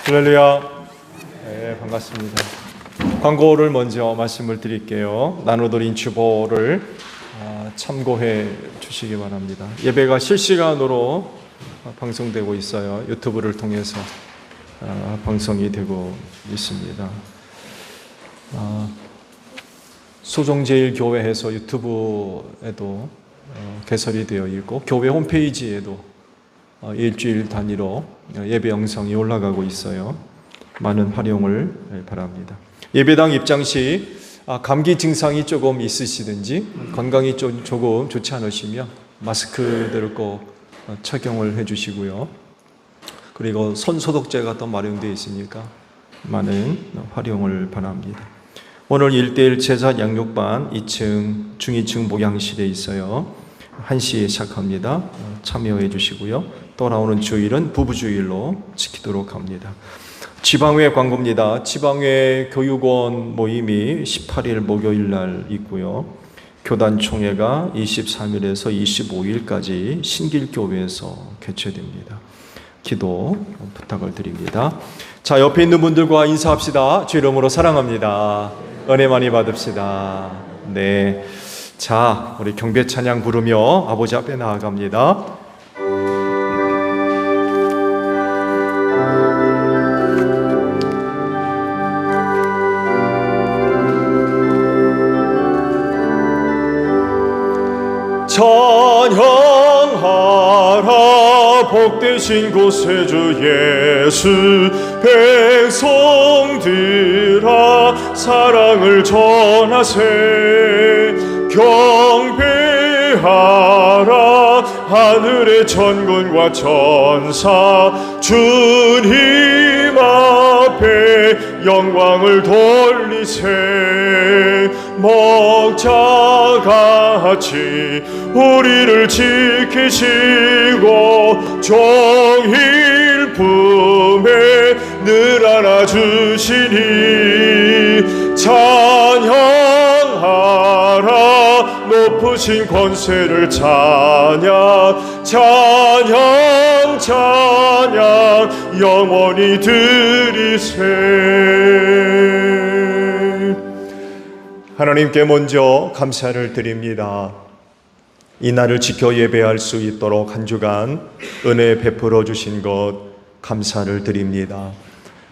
할렐루야. 네, 반갑습니다. 광고를 먼저 말씀을 드릴게요. 나눠드린 주보를 참고해 주시기 바랍니다. 예배가 실시간으로 방송되고 있어요. 유튜브를 통해서 방송이 되고 있습니다. 소정제일교회에서 유튜브에도 개설이 되어 있고 교회 홈페이지에도 일주일 단위로 예배 영상이 올라가고 있어요. 많은 활용을 바랍니다. 예배당 입장 시 감기 증상이 조금 있으시든지 건강이 조금 좋지 않으시면 마스크들을 꼭 착용을 해주시고요. 그리고 손 소독제가 또 마련되어 있으니까 많은 활용을 바랍니다. 오늘 1대1 제자 양육반 2층 중2층 목양실에 있어요. 1시에 시작합니다. 참여해 주시고요. 돌아오는 주일은 부부주일로 지키도록 합니다. 지방회 광고입니다. 지방회 교육원 모임이 18일 목요일 날 있고요. 교단총회가 23일에서 25일까지 신길교회에서 개최됩니다. 기도 부탁을 드립니다. 자, 옆에 있는 분들과 인사합시다. 주 이름으로 사랑합니다. 은혜 많이 받읍시다. 네. 자, 우리 경배 찬양 부르며 아버지 앞에 나아갑니다. 찬양하라 복되신 곳에 주 예수 백성들아 사랑을 전하세 경배하라 하늘의 천군과 천사 주님 앞에 영광을 돌리세 목자같이 우리를 지키시고 종일 품에 늘 안아주시니 찬양하라 높으신 권세를 찬양 찬양 찬양 영원히 드리세. 하나님께 먼저 감사를 드립니다. 이 날을 지켜 예배할 수 있도록 한 주간 은혜 베풀어 주신 것 감사를 드립니다.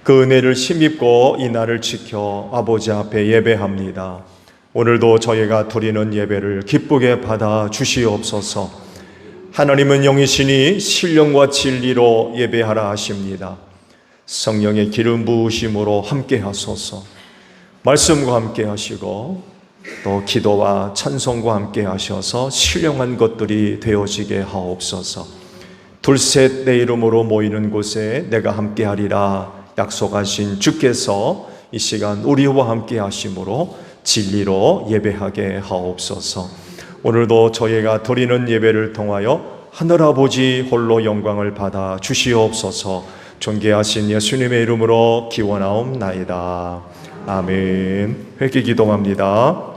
그 은혜를 힘입고 이 날을 지켜 아버지 앞에 예배합니다. 오늘도 저희가 드리는 예배를 기쁘게 받아 주시옵소서. 하나님은 영이시니 신령과 진리로 예배하라 하십니다. 성령의 기름 부으심으로 함께 하소서. 말씀과 함께 하시고 또 기도와 찬송과 함께 하셔서 신령한 것들이 되어지게 하옵소서. 둘셋 내 이름으로 모이는 곳에 내가 함께하리라 약속하신 주께서 이 시간 우리와 함께 하심으로 진리로 예배하게 하옵소서. 오늘도 저희가 드리는 예배를 통하여 하늘아버지 홀로 영광을 받아 주시옵소서. 존귀하신 예수님의 이름으로 기원하옵나이다. 아멘. 회개 기도합니다.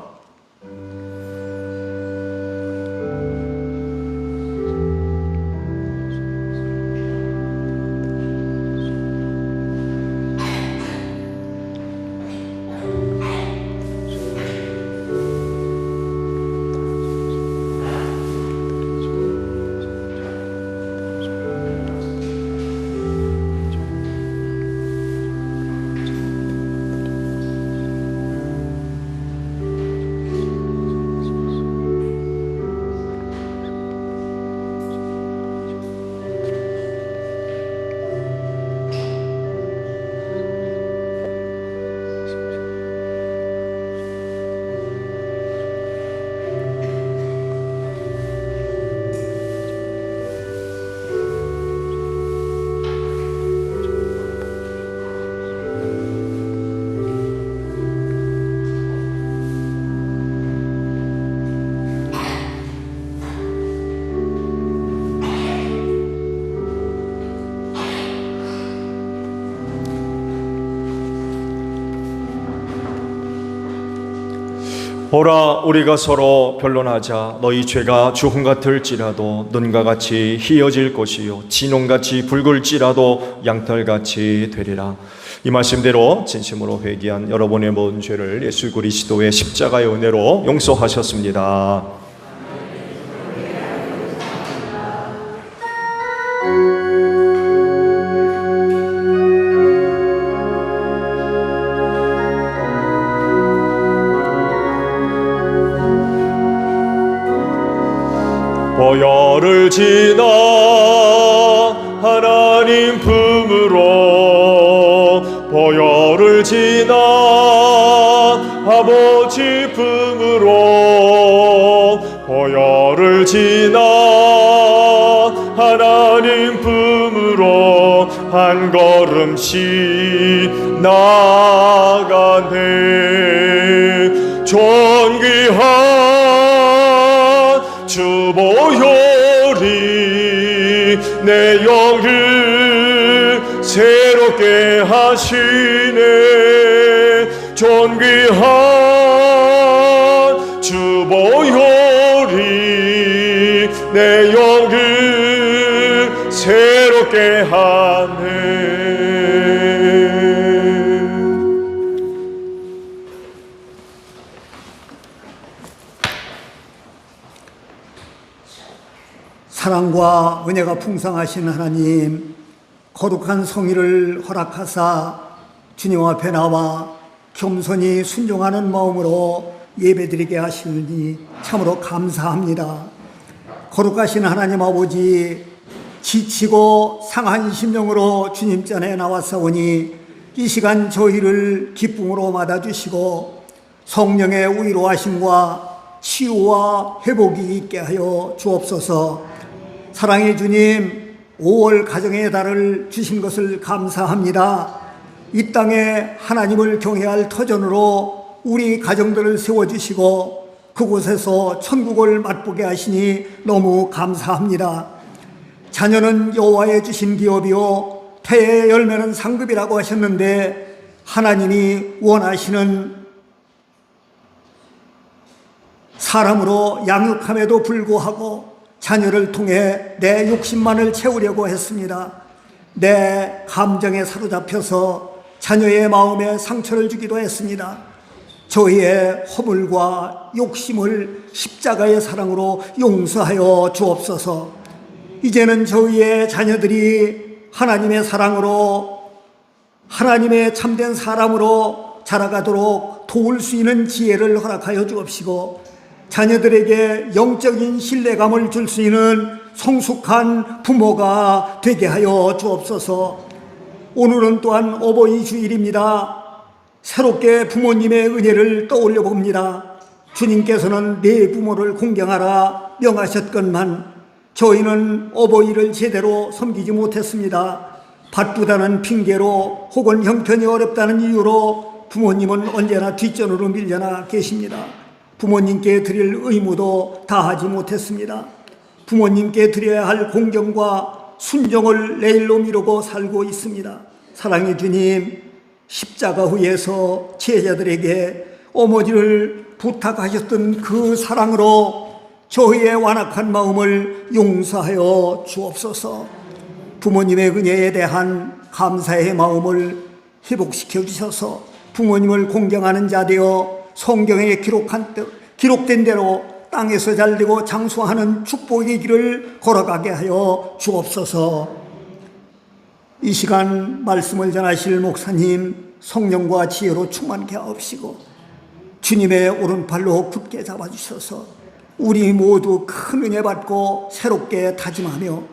보라, 우리가 서로 변론하자. 너희 죄가 주홍 같을지라도 눈과 같이 희어질 것이요 진홍같이 붉을지라도 양털같이 되리라. 이 말씀대로 진심으로 회개한 여러분의 모든 죄를 예수 그리스도의 십자가의 은혜로 용서하셨습니다. 보혈을 지나 하나님 품으로 보혈을 지나 아버지 품으로 보혈을 지나 하나님 품으로 한 걸음씩 나아가네. 존귀한 주 보혈이 내 영을 새롭게 하시네. 존귀한 주 보혈이 내 영을 새롭게 하네. 사랑과 은혜가 풍성하신 하나님, 거룩한 성의를 허락하사 주님 앞에 나와 겸손히 순종하는 마음으로 예배드리게 하시니 참으로 감사합니다. 거룩하신 하나님 아버지, 지치고 상한 심령으로 주님 전에 나왔사오니 이 시간 저희를 기쁨으로 맞아주시고 성령의 위로하심과 치유와 회복이 있게 하여 주옵소서. 사랑의 주님, 5월 가정의 달을 주신 것을 감사합니다. 이 땅에 하나님을 경외할 터전으로 우리 가정들을 세워주시고 그곳에서 천국을 맛보게 하시니 너무 감사합니다. 자녀는 여호와의 주신 기업이요 태의 열매는 상급이라고 하셨는데, 하나님이 원하시는 사람으로 양육함에도 불구하고 자녀를 통해 내 욕심만을 채우려고 했습니다. 내 감정에 사로잡혀서 자녀의 마음에 상처를 주기도 했습니다. 저희의 허물과 욕심을 십자가의 사랑으로 용서하여 주옵소서. 이제는 저희의 자녀들이 하나님의 사랑으로, 하나님의 참된 사람으로 자라가도록 도울 수 있는 지혜를 허락하여 주옵시고, 자녀들에게 영적인 신뢰감을 줄 수 있는 성숙한 부모가 되게 하여 주옵소서. 오늘은 또한 어버이 주일입니다. 새롭게 부모님의 은혜를 떠올려 봅니다. 주님께서는 내 부모를 공경하라 명하셨건만 저희는 어버이를 제대로 섬기지 못했습니다. 바쁘다는 핑계로 혹은 형편이 어렵다는 이유로 부모님은 언제나 뒷전으로 밀려나 계십니다. 부모님께 드릴 의무도 다하지 못했습니다. 부모님께 드려야 할 공경과 순종을 내일로 미루고 살고 있습니다. 사랑의 주님, 십자가 후에서 제자들에게 어머니를 부탁하셨던 그 사랑으로 저희의 완악한 마음을 용서하여 주옵소서. 부모님의 은혜에 대한 감사의 마음을 회복시켜 주셔서 부모님을 공경하는 자 되어 성경에 기록된 대로 땅에서 잘되고 장수하는 축복의 길을 걸어가게 하여 주옵소서. 이 시간 말씀을 전하실 목사님 성령과 지혜로 충만케 하옵시고 주님의 오른팔로 굳게 잡아주셔서 우리 모두 큰 은혜 받고 새롭게 다짐하며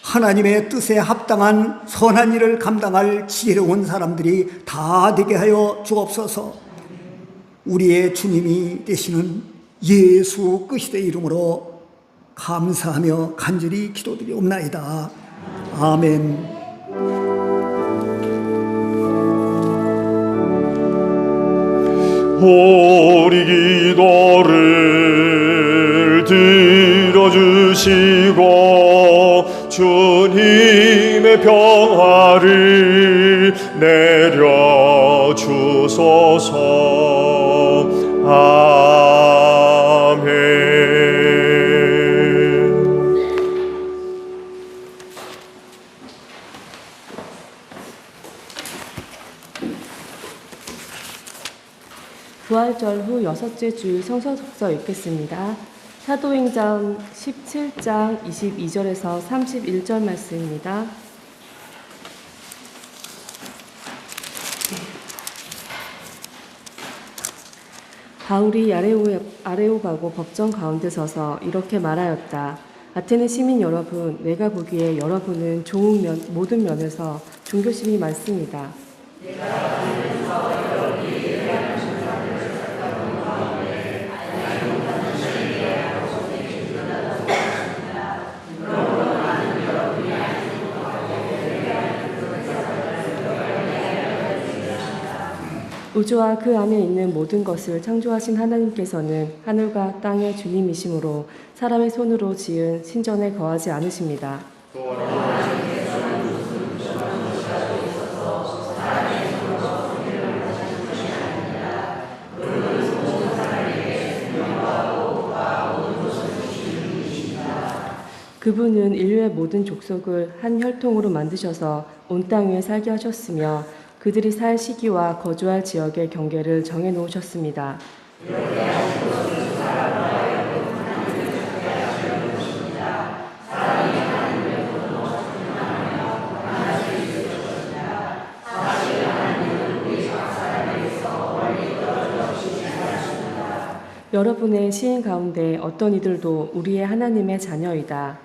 하나님의 뜻에 합당한 선한 일을 감당할 지혜로운 사람들이 다 되게 하여 주옵소서. 우리의 주님이 되시는 예수 그리스도의 이름으로 감사하며 간절히 기도드리옵나이다. 아멘. 우리 기도를 들어주시고 주님의 평화를 내려주소서. 아멘. 부활절 후 여섯째 주일 성서독서 읽겠습니다. 사도행전 17장 22절에서 31절 말씀입니다. 바울이 아레오가고 법정 가운데 서서 이렇게 말하였다. 아테네 시민 여러분, 내가 보기에 여러분은 모든 면에서 종교심이 많습니다. 우주와 그 안에 있는 모든 것을 창조하신 하나님께서는 하늘과 땅의 주님이시므로 사람의 손으로 지은 신전에 거하지 않으십니다. 그분은 인류의 모든 족속을 한 혈통으로 만드셔서 온 땅 위에 살게 하셨으며 그들이 살 시기와 거주할 지역의 경계를 정해 놓으셨습니다. 여러분의 시인 가운데 어떤 이들도 우리의 하나님의 자녀이다.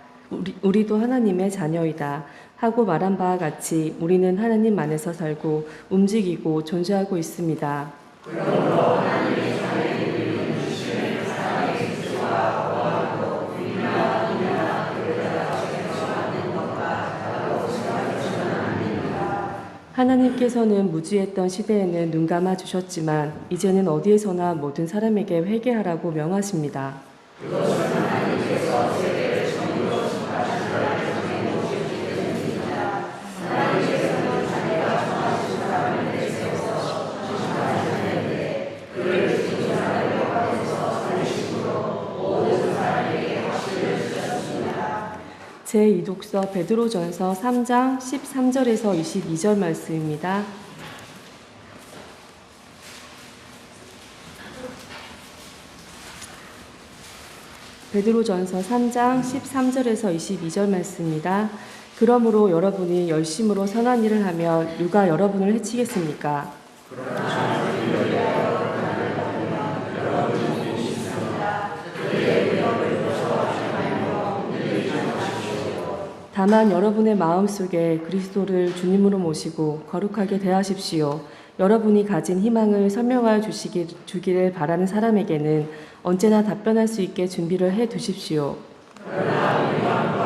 우리도 하나님의 자녀이다. 하고 말한 바와 같이 우리는 하나님 안에서 살고 움직이고 존재하고 있습니다. 하나님께서는 무지했던 시대에는 눈 감아 주셨지만 이제는 어디에서나 모든 사람에게 회개하라고 명하십니다. 제2독서 베드로전서 3장 13절에서 22절 말씀입니다. 베드로전서 3장 13절에서 22절 말씀입니다. 그러므로 여러분이 열심으로 선한 일을 하면 누가 여러분을 해치겠습니까? 다만 여러분의 마음속에 그리스도를 주님으로 모시고 거룩하게 대하십시오. 여러분이 가진 희망을 설명하여 주기를 바라는 사람에게는 언제나 답변할 수 있게 준비를 해 두십시오. 그러나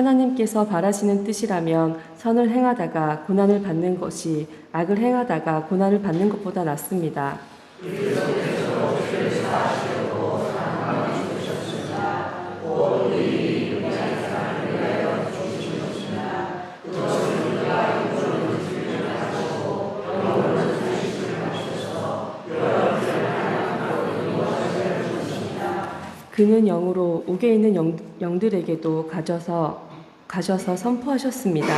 하나님께서 바라시는 뜻이라면 선을 행하다가 고난을 받는 것이 악을 행하다가 고난을 받는 것보다 낫습니다. 그는 영으로 옥에 있는 영들에게도 가셔서 선포하셨습니다.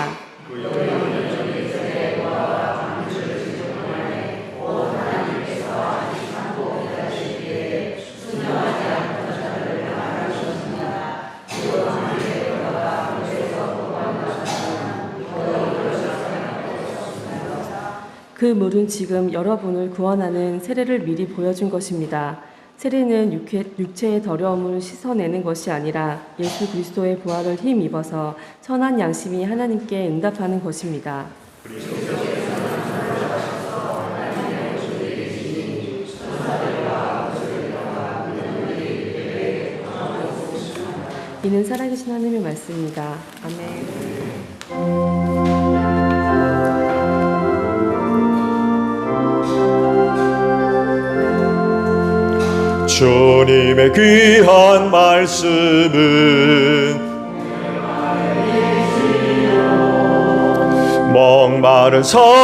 그 물은 지금 여러분을 구원하는 세례를 미리 보여준 것입니다. 세례는 육체의 더러움을 씻어내는 것이 아니라 예수 그리스도의 부활을 힘입어서 선한 양심이 하나님께 응답하는 것입니다. 이는 살아계신 하나님의 말씀입니다. 아멘. 주님의 귀한 말씀은 목마른 사막길에서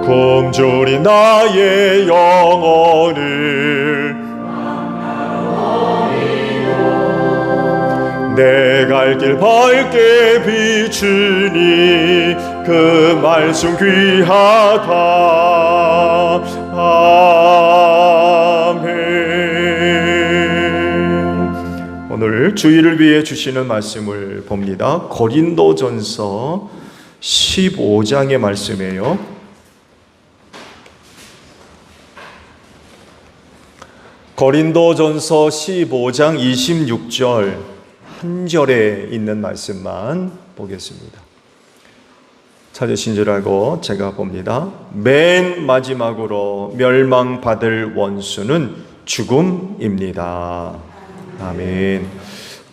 굶주린 나의 영혼을 내 갈 길 밝게 비추니 그 말씀 귀하다. 아멘. 오늘 주일을 위해 주시는 말씀을 봅니다. 고린도전서 15장의 말씀이에요. 고린도전서 15장 26절 한 절에 있는 말씀만 보겠습니다. 찾으신 줄 알고 제가 봅니다. 맨 마지막으로 멸망받을 원수는 죽음입니다. 아멘.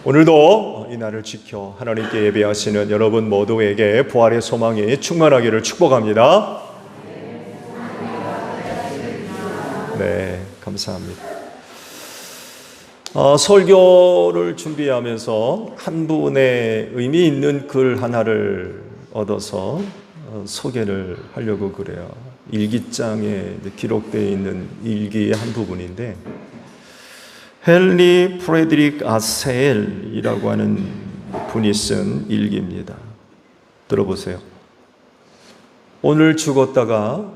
오늘도 이 날을 지켜 하나님께 예배하시는 여러분 모두에게 부활의 소망이 충만하기를 축복합니다. 네, 감사합니다. 설교를 준비하면서 한 분의 의미 있는 글 하나를 얻어서 소개를 하려고 그래요. 일기장에 기록되어 있는 일기의 한 부분인데 헨리 프레드릭 아셀이라고 하는 분이 쓴 일기입니다. 들어보세요. 오늘 죽었다가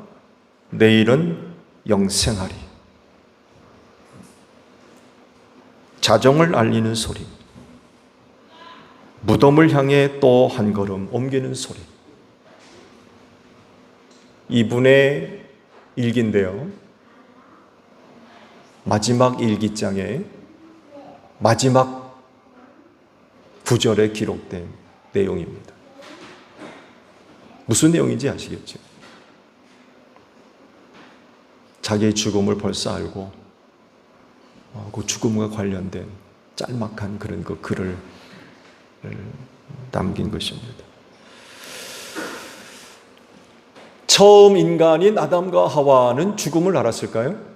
내일은 영생하리. 자정을 알리는 소리, 무덤을 향해 또 한 걸음 옮기는 소리. 이분의 일기인데요. 마지막 일기장에 마지막 구절에 기록된 내용입니다. 무슨 내용인지 아시겠죠? 자기의 죽음을 벌써 알고 그 죽음과 관련된 짤막한 그런 그 글을 남긴 것입니다. 처음 인간인 아담과 하와는 죽음을 알았을까요?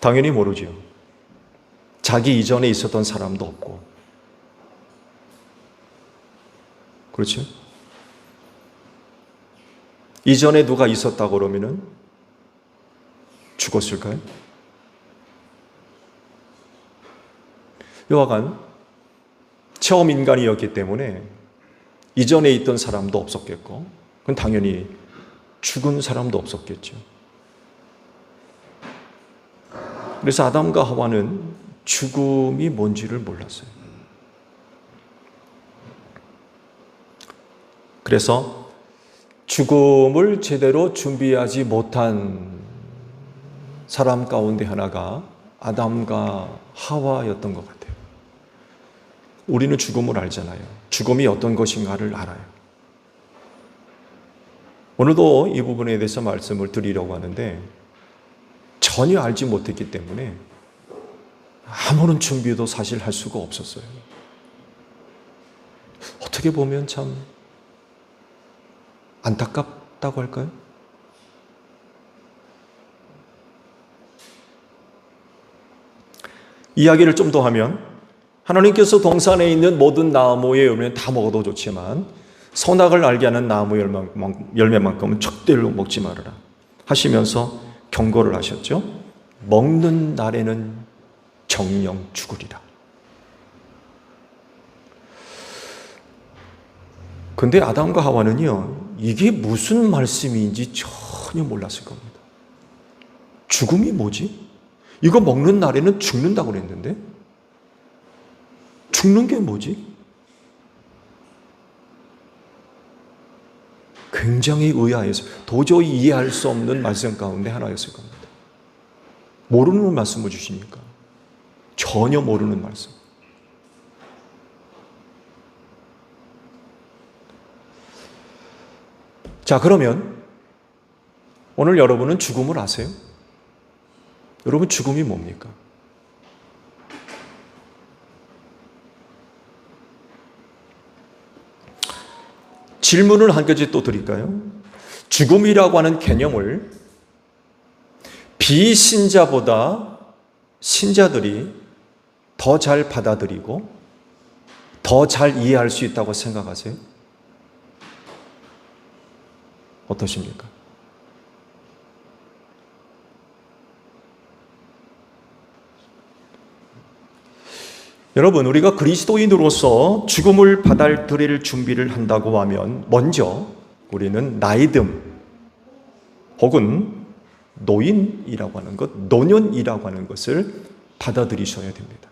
당연히 모르죠. 자기 이전에 있었던 사람도 없고. 그렇죠? 이전에 누가 있었다고 그러면은 죽었을까요? 여하간 처음 인간이었기 때문에 이전에 있던 사람도 없었겠고, 그건 당연히 죽은 사람도 없었겠죠. 그래서 아담과 하와는 죽음이 뭔지를 몰랐어요. 그래서 죽음을 제대로 준비하지 못한 사람 가운데 하나가 아담과 하와였던 것 같아요. 우리는 죽음을 알잖아요. 죽음이 어떤 것인가를 알아요. 오늘도 이 부분에 대해서 말씀을 드리려고 하는데 전혀 알지 못했기 때문에 아무런 준비도 사실 할 수가 없었어요. 어떻게 보면 참 안타깝다고 할까요? 이야기를 좀 더 하면 하나님께서 동산에 있는 모든 나무의 열매는 다 먹어도 좋지만 선악을 알게 하는 나무 열매만큼은 절대로 먹지 말아라 하시면서 경고를 하셨죠. 먹는 날에는 정령 죽으리라. 근데 아담과 하와는요, 이게 무슨 말씀인지 전혀 몰랐을 겁니다. 죽음이 뭐지? 이거 먹는 날에는 죽는다고 그랬는데 죽는 게 뭐지? 굉장히 의아해서 도저히 이해할 수 없는 말씀 가운데 하나였을 겁니다. 모르는 말씀을 주시니까 전혀 모르는 말씀. 자, 그러면 오늘 여러분은 죽음을 아세요? 여러분, 죽음이 뭡니까? 질문을 한 가지 또 드릴까요? 죽음이라고 하는 개념을 비신자보다 신자들이 더 잘 받아들이고 더 잘 이해할 수 있다고 생각하세요? 어떠십니까? 여러분, 우리가 그리스도인으로서 죽음을 받아들일 준비를 한다고 하면 먼저 우리는 나이듦 혹은 노인이라고 하는 것, 노년이라고 하는 것을 받아들이셔야 됩니다.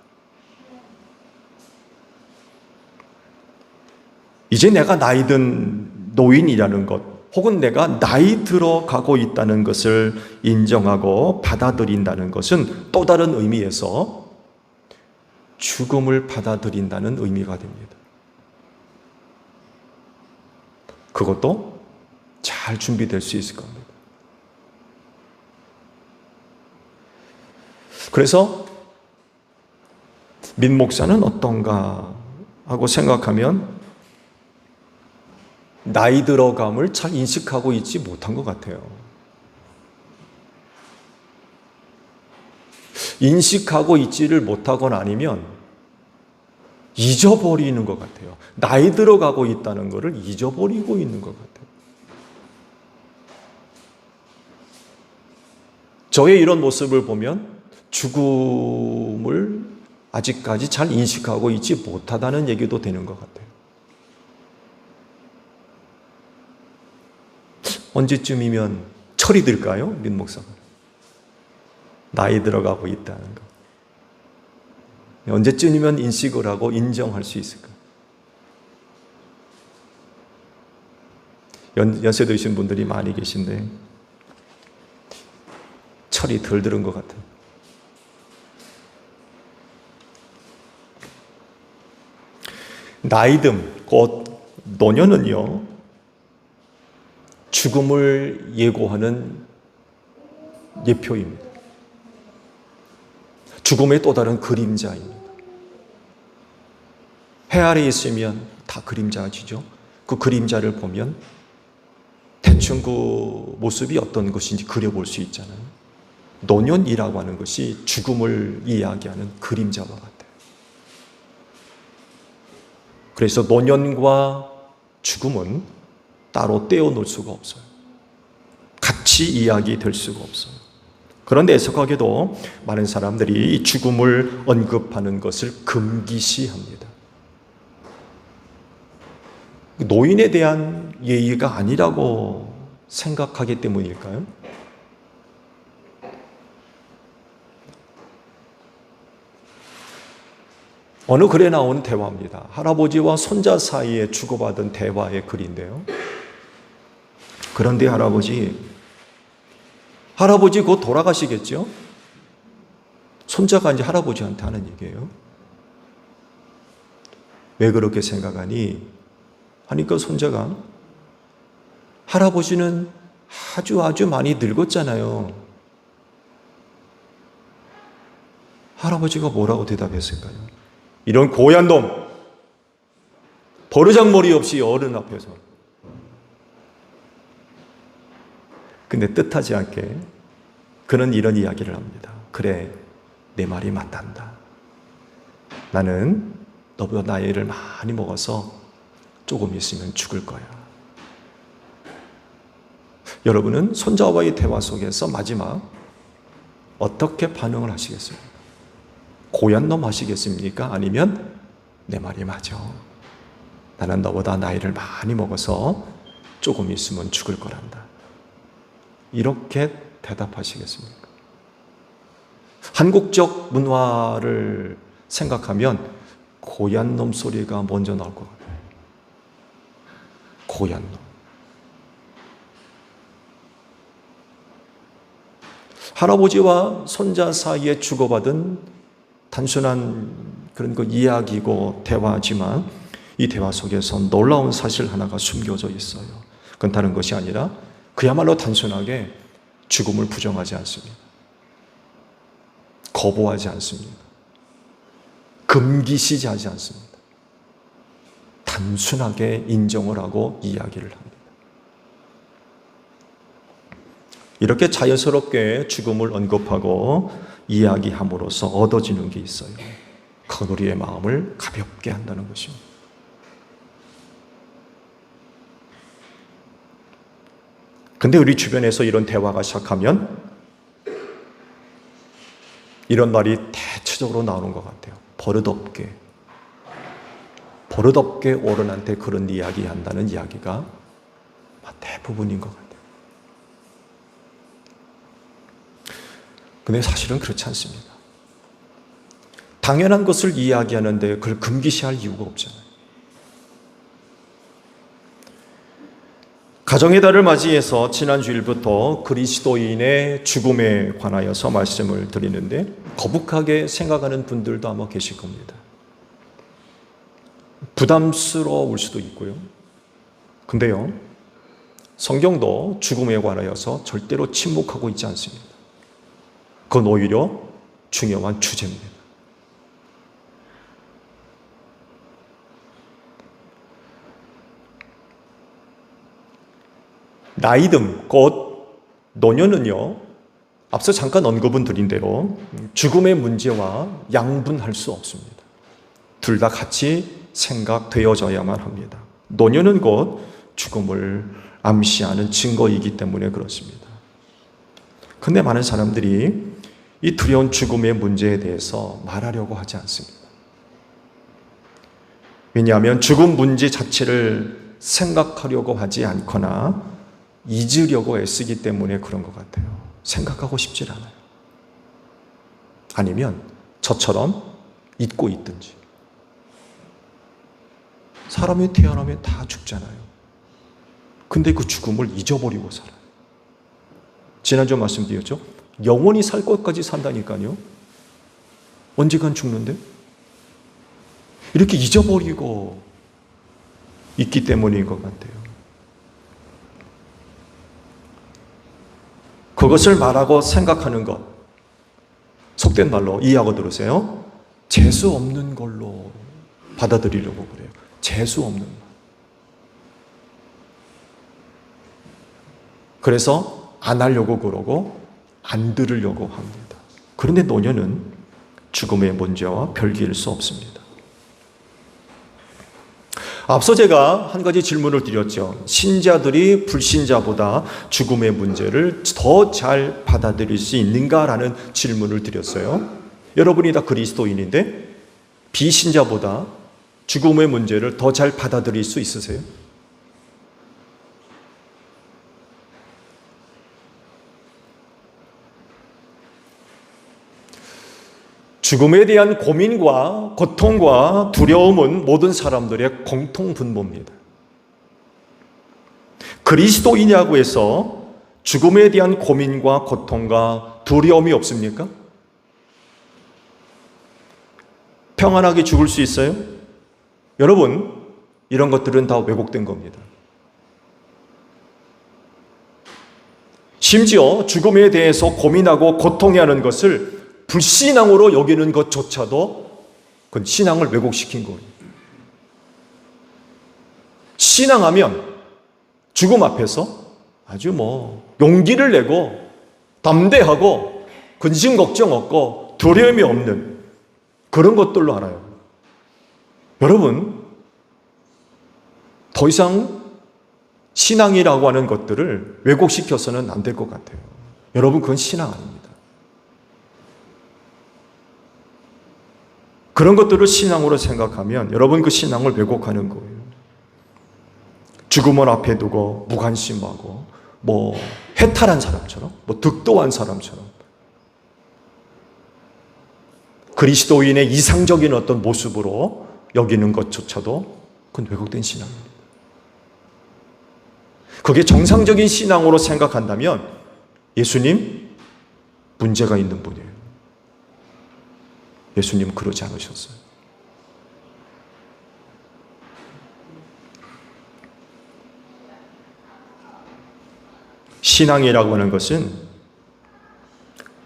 이제 내가 나이든 노인이라는 것 혹은 내가 나이 들어가고 있다는 것을 인정하고 받아들인다는 것은 또 다른 의미에서 죽음을 받아들인다는 의미가 됩니다. 그것도 잘 준비될 수 있을 겁니다. 그래서 민 목사는 어떤가 하고 생각하면 나이 들어감을 잘 인식하고 있지 못한 것 같아요. 인식하고 있지를 못하거나 아니면 잊어버리는 것 같아요. 나이 들어가고 있다는 것을 잊어버리고 있는 것 같아요. 저의 이런 모습을 보면 죽음을 아직까지 잘 인식하고 있지 못하다는 얘기도 되는 것 같아요. 언제쯤이면 철이 들까요? 민 목사가. 나이 들어가고 있다는 거. 언제쯤이면 인식을 하고 인정할 수 있을까? 연세 드신 분들이 많이 계신데 철이 덜 들은 것 같아요. 나이듦, 곧 노년은요, 죽음을 예고하는 예표입니다. 죽음의 또 다른 그림자입니다. 해 아래 있으면 다 그림자지죠. 그 그림자를 보면 대충 그 모습이 어떤 것인지 그려볼 수 있잖아요. 노년이라고 하는 것이 죽음을 이야기하는 그림자와 같아요. 그래서 노년과 죽음은 따로 떼어놓을 수가 없어요. 같이 이야기될 수가 없어요. 그런데 애석하게도 많은 사람들이 이 죽음을 언급하는 것을 금기시합니다. 노인에 대한 예의가 아니라고 생각하기 때문일까요? 어느 글에 나온 대화입니다. 할아버지와 손자 사이에 주고받은 대화의 글인데요. 그런데 할아버지 곧 돌아가시겠죠? 손자가 이제 할아버지한테 하는 얘기예요. 왜 그렇게 생각하니? 하니까 손자가 할아버지는 아주 많이 늙었잖아요. 할아버지가 뭐라고 대답했을까요? 이런 고얀 놈, 버르장머리 없이 어른 앞에서. 근데 뜻하지 않게 그는 이런 이야기를 합니다. 그래, 내 말이 맞단다. 나는 너보다 나이를 많이 먹어서 조금 있으면 죽을 거야. 여러분은 손자와의 대화 속에서 마지막 어떻게 반응을 하시겠습니까? 고얀 놈 하시겠습니까? 아니면 내 말이 맞아. 나는 너보다 나이를 많이 먹어서 조금 있으면 죽을 거란다. 이렇게 대답하시겠습니까? 한국적 문화를 생각하면 고얀 놈 소리가 먼저 나올 것 같아요. 고얀 놈. 할아버지와 손자 사이에 주고받은 단순한 그런 그 이야기고 대화지만 이 대화 속에서 놀라운 사실 하나가 숨겨져 있어요. 그건 다른 것이 아니라 그야말로 단순하게 죽음을 부정하지 않습니다. 거부하지 않습니다. 금기시하지 않습니다. 단순하게 인정을 하고 이야기를 합니다. 이렇게 자연스럽게 죽음을 언급하고 이야기함으로써 얻어지는 게 있어요. 그건 우리의 마음을 가볍게 한다는 것입니다. 근데 우리 주변에서 이런 대화가 시작하면 이런 말이 대체적으로 나오는 것 같아요. 버릇없게 어른한테 그런 이야기 한다는 이야기가 대부분인 것 같아요. 근데 사실은 그렇지 않습니다. 당연한 것을 이야기하는데 그걸 금기시할 이유가 없잖아요. 가정의 달을 맞이해서 지난 주일부터 그리스도인의 죽음에 관하여서 말씀을 드리는데 거북하게 생각하는 분들도 아마 계실 겁니다. 부담스러울 수도 있고요. 근데요, 성경도 죽음에 관하여서 절대로 침묵하고 있지 않습니다. 그건 오히려 중요한 주제입니다. 나이듦, 곧 노년은요, 앞서 잠깐 언급은 드린 대로 죽음의 문제와 양분할 수 없습니다. 둘 다 같이 생각되어져야만 합니다. 노년은 곧 죽음을 암시하는 증거이기 때문에 그렇습니다. 그런데 많은 사람들이 이 두려운 죽음의 문제에 대해서 말하려고 하지 않습니다. 왜냐하면 죽음 문제 자체를 생각하려고 하지 않거나 잊으려고 애쓰기 때문에 그런 것 같아요. 생각하고 싶질 않아요. 아니면 저처럼 잊고 있든지. 사람이 태어나면 다 죽잖아요. 근데 그 죽음을 잊어버리고 살아요. 지난주 말씀드렸죠? 영원히 살 것까지 산다니까요. 언젠간 죽는데? 이렇게 잊어버리고 있기 때문인 것 같아요. 그것을 말하고 생각하는 것, 속된 말로 이해하고 들으세요. 재수 없는 걸로 받아들이려고 그래요. 재수 없는 말. 그래서 안 하려고 그러고 안 들으려고 합니다. 그런데 노년은 죽음의 문제와 별개일 수 없습니다. 앞서 제가 한 가지 질문을 드렸죠. 신자들이 불신자보다 죽음의 문제를 더 잘 받아들일 수 있는가라는 질문을 드렸어요. 여러분이 다 그리스도인인데 비신자보다 죽음의 문제를 더 잘 받아들일 수 있으세요? 죽음에 대한 고민과 고통과 두려움은 모든 사람들의 공통 분모입니다. 그리스도이냐고 해서 죽음에 대한 고민과 고통과 두려움이 없습니까? 평안하게 죽을 수 있어요? 여러분, 이런 것들은 다 왜곡된 겁니다. 심지어 죽음에 대해서 고민하고 고통해하는 것을 불신앙으로 여기는 것조차도 그건 신앙을 왜곡시킨 거예요. 신앙하면 죽음 앞에서 아주 용기를 내고 담대하고 근심 걱정 없고 두려움이 없는 그런 것들로 알아요. 여러분, 더 이상 신앙이라고 하는 것들을 왜곡시켜서는 안 될 것 같아요. 여러분, 그건 신앙 아닙니다. 그런 것들을 신앙으로 생각하면 여러분 그 신앙을 왜곡하는 거예요. 죽음을 앞에 두고 무관심하고 해탈한 사람처럼 득도한 사람처럼 그리스도인의 이상적인 어떤 모습으로 여기는 것조차도 그건 왜곡된 신앙입니다. 그게 정상적인 신앙으로 생각한다면 예수님 문제가 있는 분이에요. 예수님은 그러지 않으셨어요. 신앙이라고 하는 것은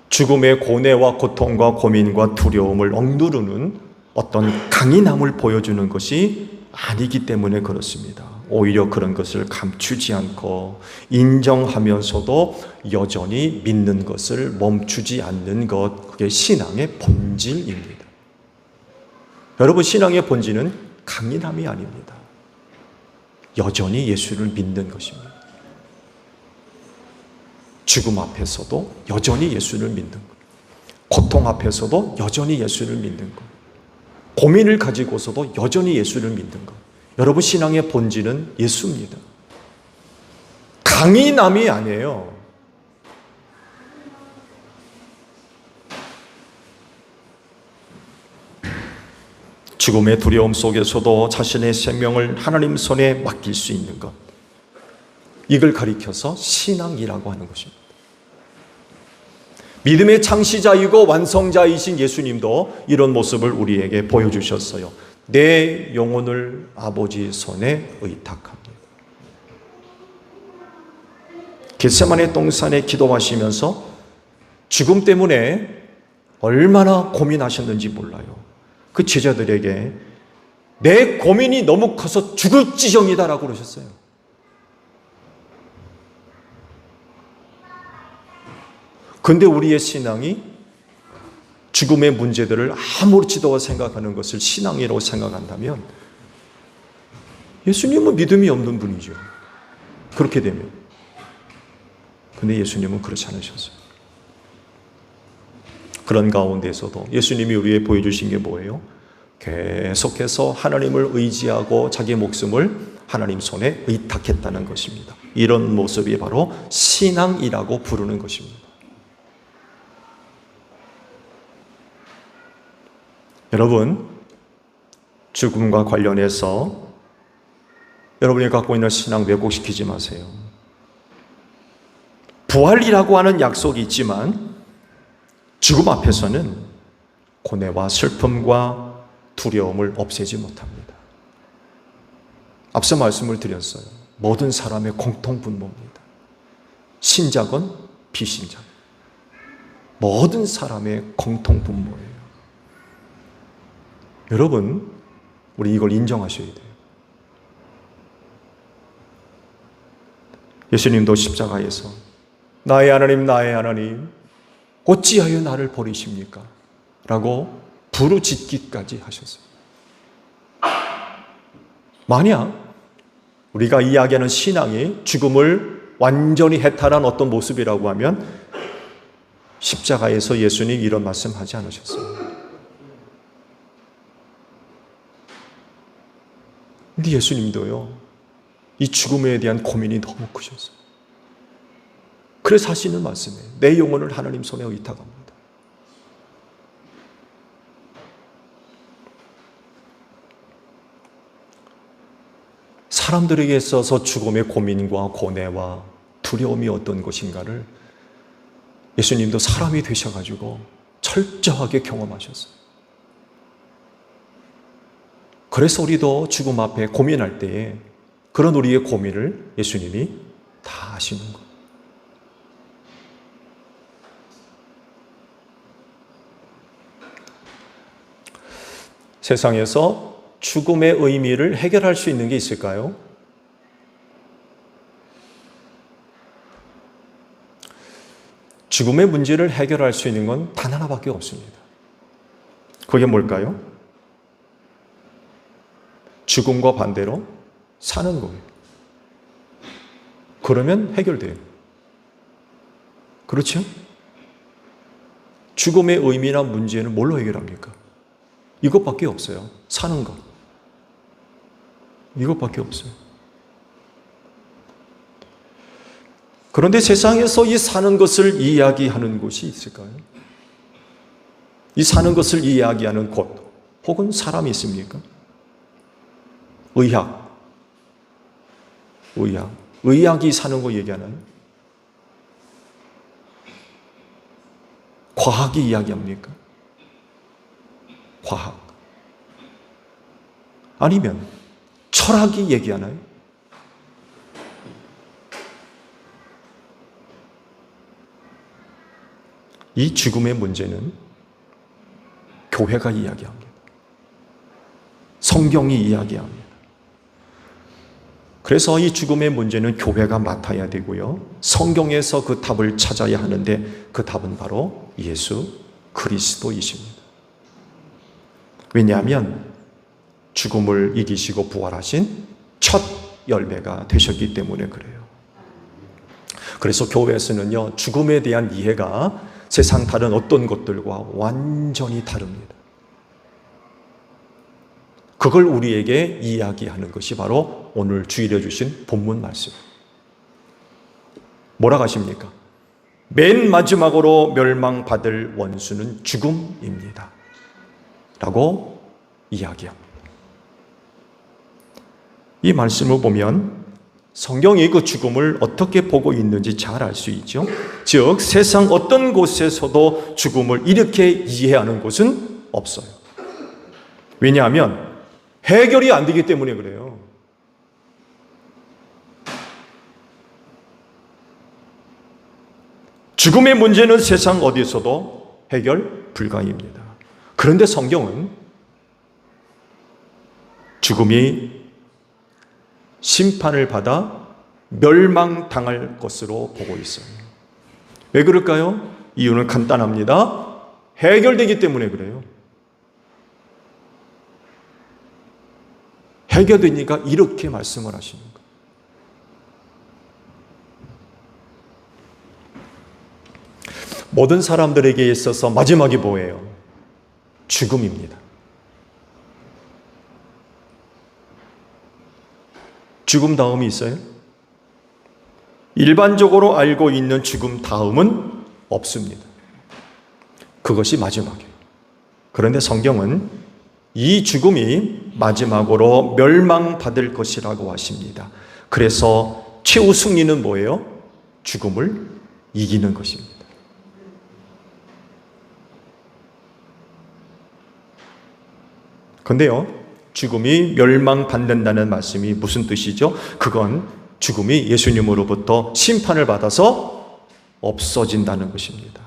죽음의 고뇌와 고통과 고민과 두려움을 억누르는 어떤 강인함을 보여주는 것이 아니기 때문에 그렇습니다. 오히려 그런 것을 감추지 않고 인정하면서도 여전히 믿는 것을 멈추지 않는 것, 그게 신앙의 본질입니다. 여러분, 신앙의 본질은 강인함이 아닙니다. 여전히 예수를 믿는 것입니다. 죽음 앞에서도 여전히 예수를 믿는 것, 고통 앞에서도 여전히 예수를 믿는 것, 고민을 가지고서도 여전히 예수를 믿는 것. 여러분, 신앙의 본질은 예수입니다. 강인함이 아니에요. 죽음의 두려움 속에서도 자신의 생명을 하나님 손에 맡길 수 있는 것, 이걸 가리켜서 신앙이라고 하는 것입니다. 믿음의 창시자이고 완성자이신 예수님도 이런 모습을 우리에게 보여주셨어요. 내 영혼을 아버지 손에 의탁합니다. 겟세마네 동산에 기도하시면서 죽음 때문에 얼마나 고민하셨는지 몰라요. 그 제자들에게 내 고민이 너무 커서 죽을 지경이다라고 그러셨어요. 그런데 우리의 신앙이 죽음의 문제들을 아무렇지도 생각하는 것을 신앙이라고 생각한다면 예수님은 믿음이 없는 분이죠. 그렇게 되면. 근데 예수님은 그렇지 않으셨어요. 그런 가운데서도 예수님이 우리에게 보여주신 게 뭐예요? 계속해서 하나님을 의지하고 자기 목숨을 하나님 손에 의탁했다는 것입니다. 이런 모습이 바로 신앙이라고 부르는 것입니다. 여러분, 죽음과 관련해서 여러분이 갖고 있는 신앙 왜곡시키지 마세요. 부활이라고 하는 약속이 있지만 죽음 앞에서는 고뇌와 슬픔과 두려움을 없애지 못합니다. 앞서 말씀을 드렸어요. 모든 사람의 공통분모입니다. 신자건 비신자건 모든 사람의 공통분모예요. 여러분, 우리 이걸 인정하셔야 돼요. 예수님도 십자가에서 나의 하나님 어찌하여 나를 버리십니까? 라고 부르짖기까지 하셨어요. 만약 우리가 이야기하는 신앙이 죽음을 완전히 해탈한 어떤 모습이라고 하면 십자가에서 예수님 이런 말씀하지 않으셨어요. 근데 예수님도요, 이 죽음에 대한 고민이 너무 크셨어요. 그래서 하시는 말씀이에요. 내 영혼을 하나님 손에 의탁합니다. 사람들에게 있어서 죽음의 고민과 고뇌와 두려움이 어떤 것인가를 예수님도 사람이 되셔가지고 철저하게 경험하셨어요. 그래서 우리도 죽음 앞에 고민할 때에 그런 우리의 고민을 예수님이 다 아시는 거예요. 세상에서 죽음의 의미를 해결할 수 있는 게 있을까요? 죽음의 문제를 해결할 수 있는 건 단 하나밖에 없습니다. 그게 뭘까요? 죽음과 반대로 사는 거예요. 그러면 해결돼요. 그렇죠? 죽음의 의미나 문제는 뭘로 해결합니까? 이것밖에 없어요. 사는 것. 이것밖에 없어요. 그런데 세상에서 이 사는 것을 이야기하는 곳이 있을까요? 이 사는 것을 이야기하는 곳 혹은 사람이 있습니까? 의학이 사는 거 얘기하나요? 과학이 이야기합니까? 과학. 아니면 철학이 얘기하나요? 이 죽음의 문제는 교회가 이야기합니다. 성경이 이야기합니다. 그래서 이 죽음의 문제는 교회가 맡아야 되고요. 성경에서 그 답을 찾아야 하는데 그 답은 바로 예수 그리스도이십니다. 왜냐하면 죽음을 이기시고 부활하신 첫 열매가 되셨기 때문에 그래요. 그래서 교회에서는요, 죽음에 대한 이해가 세상 다른 어떤 것들과 완전히 다릅니다. 그걸 우리에게 이야기하는 것이 바로 오늘 주일에 주신 본문 말씀. 뭐라고 하십니까? 맨 마지막으로 멸망받을 원수는 죽음입니다. 라고 이야기합니다. 이 말씀을 보면 성경이 그 죽음을 어떻게 보고 있는지 잘 알 수 있죠. 즉 세상 어떤 곳에서도 죽음을 이렇게 이해하는 곳은 없어요. 왜냐하면 해결이 안 되기 때문에 그래요. 죽음의 문제는 세상 어디서도 해결 불가입니다. 그런데 성경은 죽음이 심판을 받아 멸망당할 것으로 보고 있어요. 왜 그럴까요? 이유는 간단합니다. 해결되기 때문에 그래요. 해결되니까 이렇게 말씀을 하시는 거예요. 모든 사람들에게 있어서 마지막이 뭐예요? 죽음입니다. 죽음 다음이 있어요? 일반적으로 알고 있는 죽음 다음은 없습니다. 그것이 마지막이에요. 그런데 성경은 이 죽음이 마지막으로 멸망받을 것이라고 하십니다. 그래서 최후 승리는 뭐예요? 죽음을 이기는 것입니다. 그런데요, 죽음이 멸망받는다는 말씀이 무슨 뜻이죠? 그건 죽음이 예수님으로부터 심판을 받아서 없어진다는 것입니다.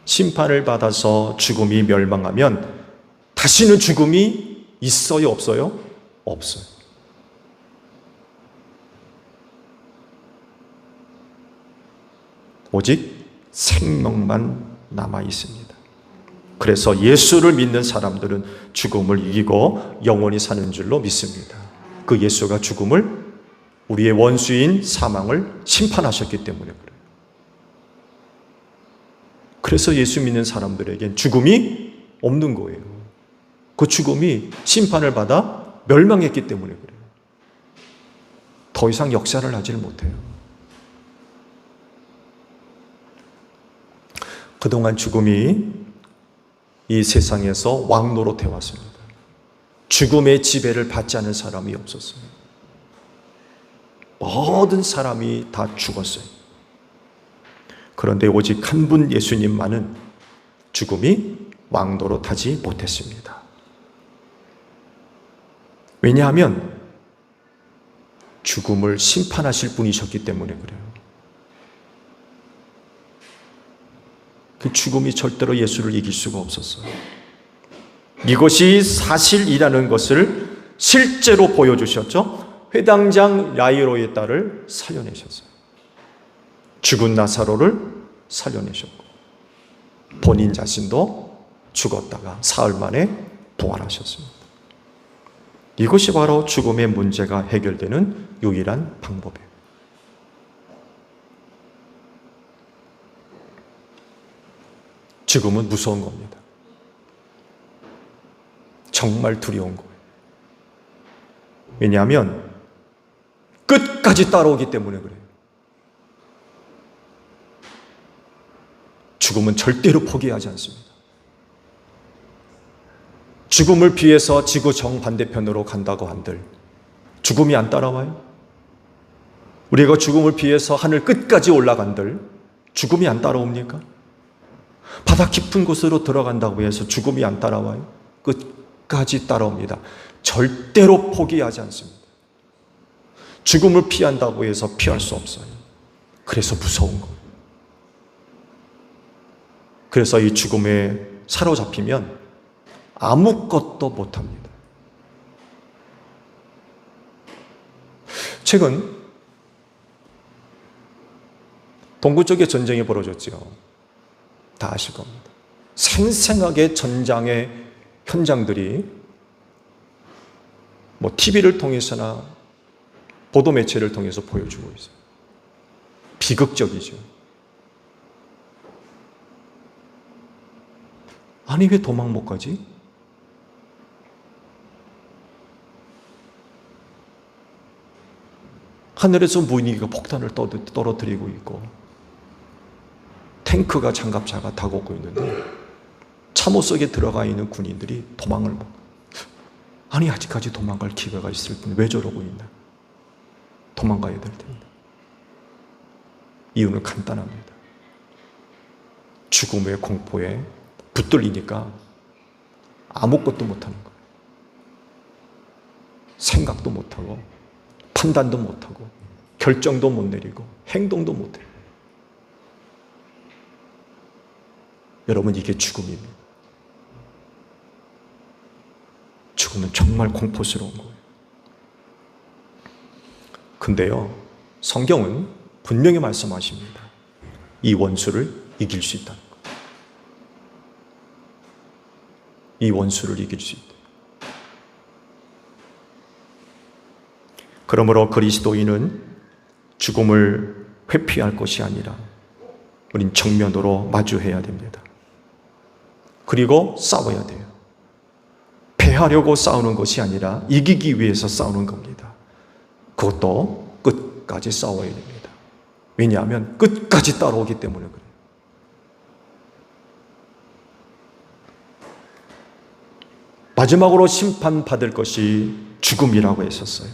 심판을 받아서 죽음이 멸망하면 다시는 죽음이 있어요, 없어요? 없어요. 오직 생명만 남아 있습니다. 그래서 예수를 믿는 사람들은 죽음을 이기고 영원히 사는 줄로 믿습니다. 그 예수가 죽음을, 우리의 원수인 사망을 심판하셨기 때문에 그래요. 그래서 예수 믿는 사람들에겐 죽음이 없는 거예요. 그 죽음이 심판을 받아 멸망했기 때문에 그래요. 더 이상 역사를 하질 못해요. 그동안 죽음이 이 세상에서 왕노릇해 왔습니다. 죽음의 지배를 받지 않은 사람이 없었어요. 모든 사람이 다 죽었어요. 그런데 오직 한 분 예수님만은 죽음이 왕노릇하지 못했습니다. 왜냐하면 죽음을 심판하실 분이셨기 때문에 그래요. 그 죽음이 절대로 예수를 이길 수가 없었어요. 이것이 사실이라는 것을 실제로 보여주셨죠. 회당장 야이로의 딸을 살려내셨어요. 죽은 나사로를 살려내셨고 본인 자신도 죽었다가 사흘 만에 부활하셨습니다. 이것이 바로 죽음의 문제가 해결되는 유일한 방법이에요. 죽음은 무서운 겁니다. 정말 두려운 거예요. 왜냐하면 끝까지 따라오기 때문에 그래요. 죽음은 절대로 포기하지 않습니다. 죽음을 피해서 지구 정반대편으로 간다고 한들 죽음이 안 따라와요? 우리가 죽음을 피해서 하늘 끝까지 올라간들 죽음이 안 따라옵니까? 바다 깊은 곳으로 들어간다고 해서 죽음이 안 따라와요? 끝까지 따라옵니다. 절대로 포기하지 않습니다. 죽음을 피한다고 해서 피할 수 없어요. 그래서 무서운 거예요. 그래서 이 죽음에 사로잡히면 아무것도 못합니다. 최근 동구 쪽에 전쟁이 벌어졌죠. 다 아실 겁니다. 생생하게 전장의 현장들이 TV를 통해서나 보도 매체를 통해서 보여주고 있어요. 비극적이죠. 아니 왜 도망 못 가지? 하늘에서 무인기가 폭탄을 떨어뜨리고 있고 탱크가 장갑차가 다가오고 있는데 참호 속에 들어가 있는 군인들이 도망을 못. 아니 아직까지 도망갈 기회가 있을 텐데 왜 저러고 있나? 도망가야 될 텐데. 이유는 간단합니다. 죽음의 공포에 붙들리니까 아무것도 못하는 거예요. 생각도 못하고 판단도 못하고 결정도 못 내리고 행동도 못해요. 여러분 이게 죽음입니다. 죽음은 정말 공포스러운 거예요. 근데요, 성경은 분명히 말씀하십니다. 이 원수를 이길 수 있다는 거예요. 이 원수를 이길 수 있다. 그러므로 그리스도인은 죽음을 회피할 것이 아니라 우린 정면으로 마주해야 됩니다. 그리고 싸워야 돼요. 패하려고 싸우는 것이 아니라 이기기 위해서 싸우는 겁니다. 그것도 끝까지 싸워야 됩니다. 왜냐하면 끝까지 따라오기 때문에 그래요. 마지막으로 심판받을 것이 죽음이라고 했었어요.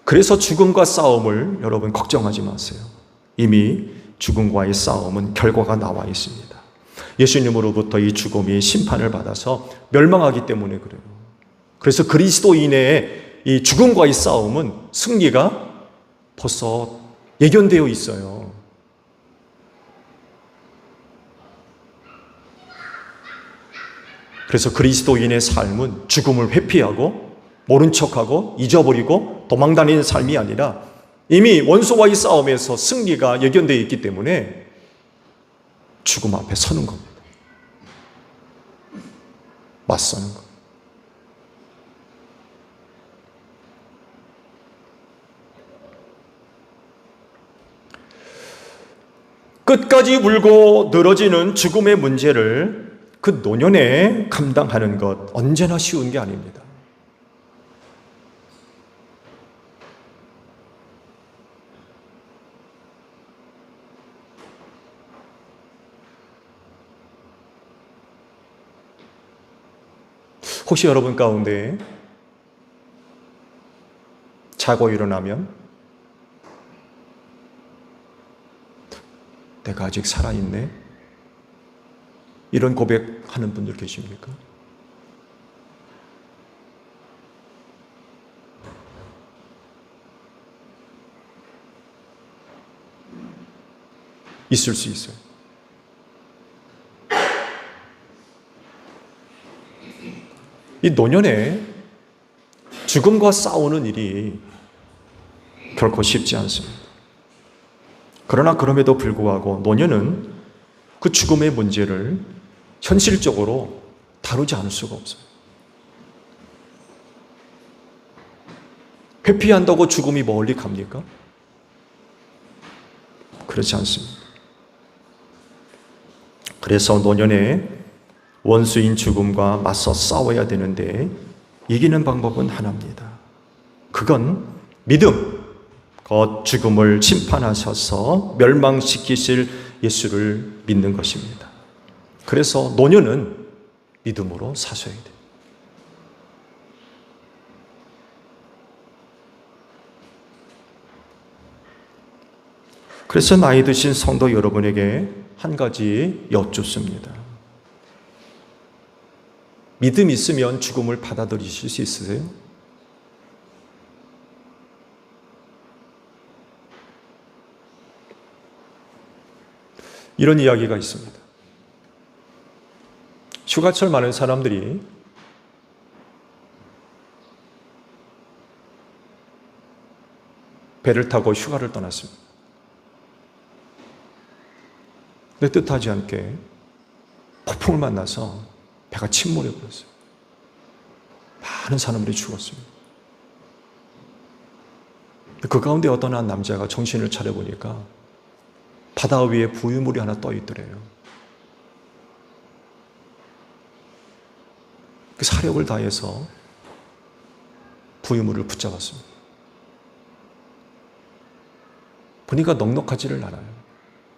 그래서 죽음과 싸움을 여러분 걱정하지 마세요. 이미 죽음과의 싸움은 결과가 나와 있습니다. 예수님으로부터 이 죽음이 심판을 받아서 멸망하기 때문에 그래요. 그래서 그리스도인의 이 죽음과의 싸움은 승리가 벌써 예견되어 있어요. 그래서 그리스도인의 삶은 죽음을 회피하고 모른 척하고 잊어버리고 도망다니는 삶이 아니라 이미 원수와의 싸움에서 승리가 예견되어 있기 때문에 죽음 앞에 서는 겁니다. 맞서는 겁니다. 끝까지 울고 늘어지는 죽음의 문제를 그 노년에 감당하는 것 언제나 쉬운 게 아닙니다. 혹시 여러분 가운데 자고 일어나면 내가 아직 살아있네? 이런 고백하는 분들 계십니까? 있을 수 있어요. 이 노년에 죽음과 싸우는 일이 결코 쉽지 않습니다. 그러나 그럼에도 불구하고 노년은 그 죽음의 문제를 현실적으로 다루지 않을 수가 없어요. 회피한다고 죽음이 멀리 갑니까? 그렇지 않습니다. 그래서 노년에 원수인 죽음과 맞서 싸워야 되는데 이기는 방법은 하나입니다. 그건 믿음. 곧 죽음을 심판하셔서 멸망시키실 예수를 믿는 것입니다. 그래서 노년은 믿음으로 사셔야 돼요. 그래서 나이 드신 성도 여러분에게 한 가지 여쭙습니다. 믿음 있으면 죽음을 받아들이실 수 있으세요? 이런 이야기가 있습니다. 휴가철 많은 사람들이 배를 타고 휴가를 떠났습니다. 근데 뜻하지 않게 폭풍을 만나서 배가 침몰해 버렸어요. 많은 사람들이 죽었습니다. 그 가운데 어떤 한 남자가 정신을 차려보니까 바다 위에 부유물이 하나 떠 있더래요. 그 사력을 다해서 부유물을 붙잡았습니다. 보니까 넉넉하지를 않아요.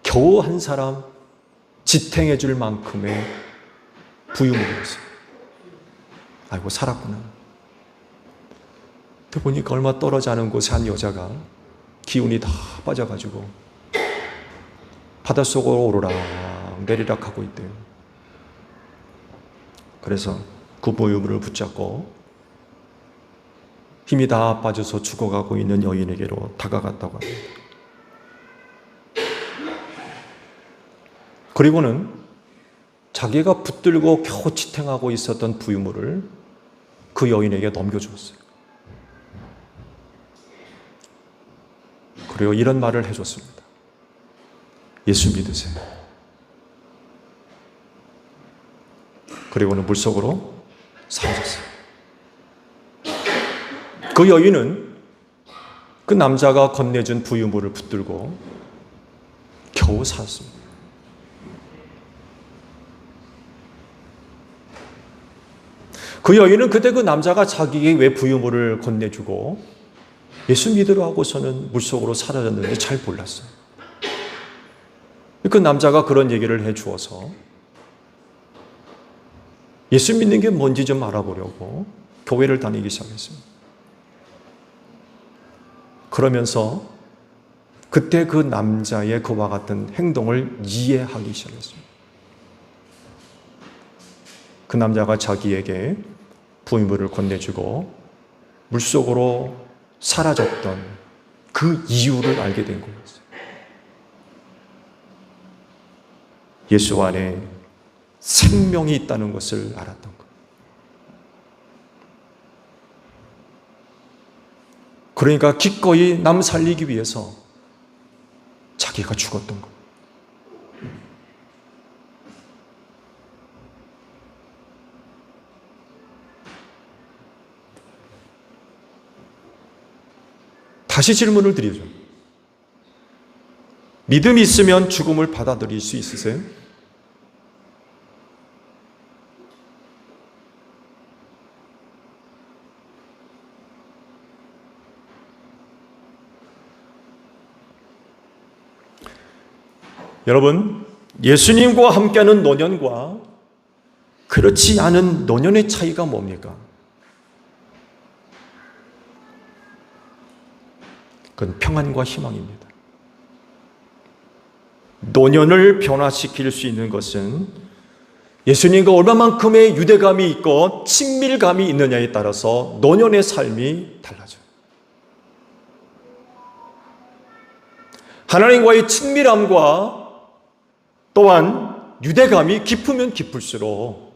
겨우 한 사람 지탱해 줄 만큼의 부유물이었어요. 아이고 살았구나. 근데 보니까 얼마 떨어져 않은 곳에 한 여자가 기운이 다 빠져가지고 바닷속으로 오르락 내리락 하고 있대요. 그래서 그 부유물을 붙잡고 힘이 다 빠져서 죽어가고 있는 여인에게로 다가갔다고 합니다. 그리고는 자기가 붙들고 겨우 지탱하고 있었던 부유물을 그 여인에게 넘겨주었어요. 그리고 이런 말을 해줬습니다. 예수 믿으세요. 그리고는 물속으로 사라졌어요. 그 여인은 그 남자가 건네준 부유물을 붙들고 겨우 살았습니다. 그 여인은 그때 그 남자가 자기에게 왜 부유물을 건네주고 예수 믿으러 하고서는 물속으로 사라졌는지 잘 몰랐어요. 그 남자가 그런 얘기를 해 주어서 예수 믿는 게 뭔지 좀 알아보려고 교회를 다니기 시작했습니다. 그러면서 그때 그 남자의 그와 같은 행동을 이해하기 시작했습니다. 그 남자가 자기에게 부유물을 건네주고 물속으로 사라졌던 그 이유를 알게 된 거였어요. 예수 안에 생명이 있다는 것을 알았던 거예요. 그러니까 기꺼이 남 살리기 위해서 자기가 죽었던 거예요. 다시 질문을 드리죠. 믿음이 있으면 죽음을 받아들일 수 있으세요? 여러분, 예수님과 함께하는 노년과 그렇지 않은 노년의 차이가 뭡니까? 그건 평안과 희망입니다. 노년을 변화시킬 수 있는 것은 예수님과 얼마만큼의 유대감이 있고 친밀감이 있느냐에 따라서 노년의 삶이 달라져요. 하나님과의 친밀함과 또한 유대감이 깊으면 깊을수록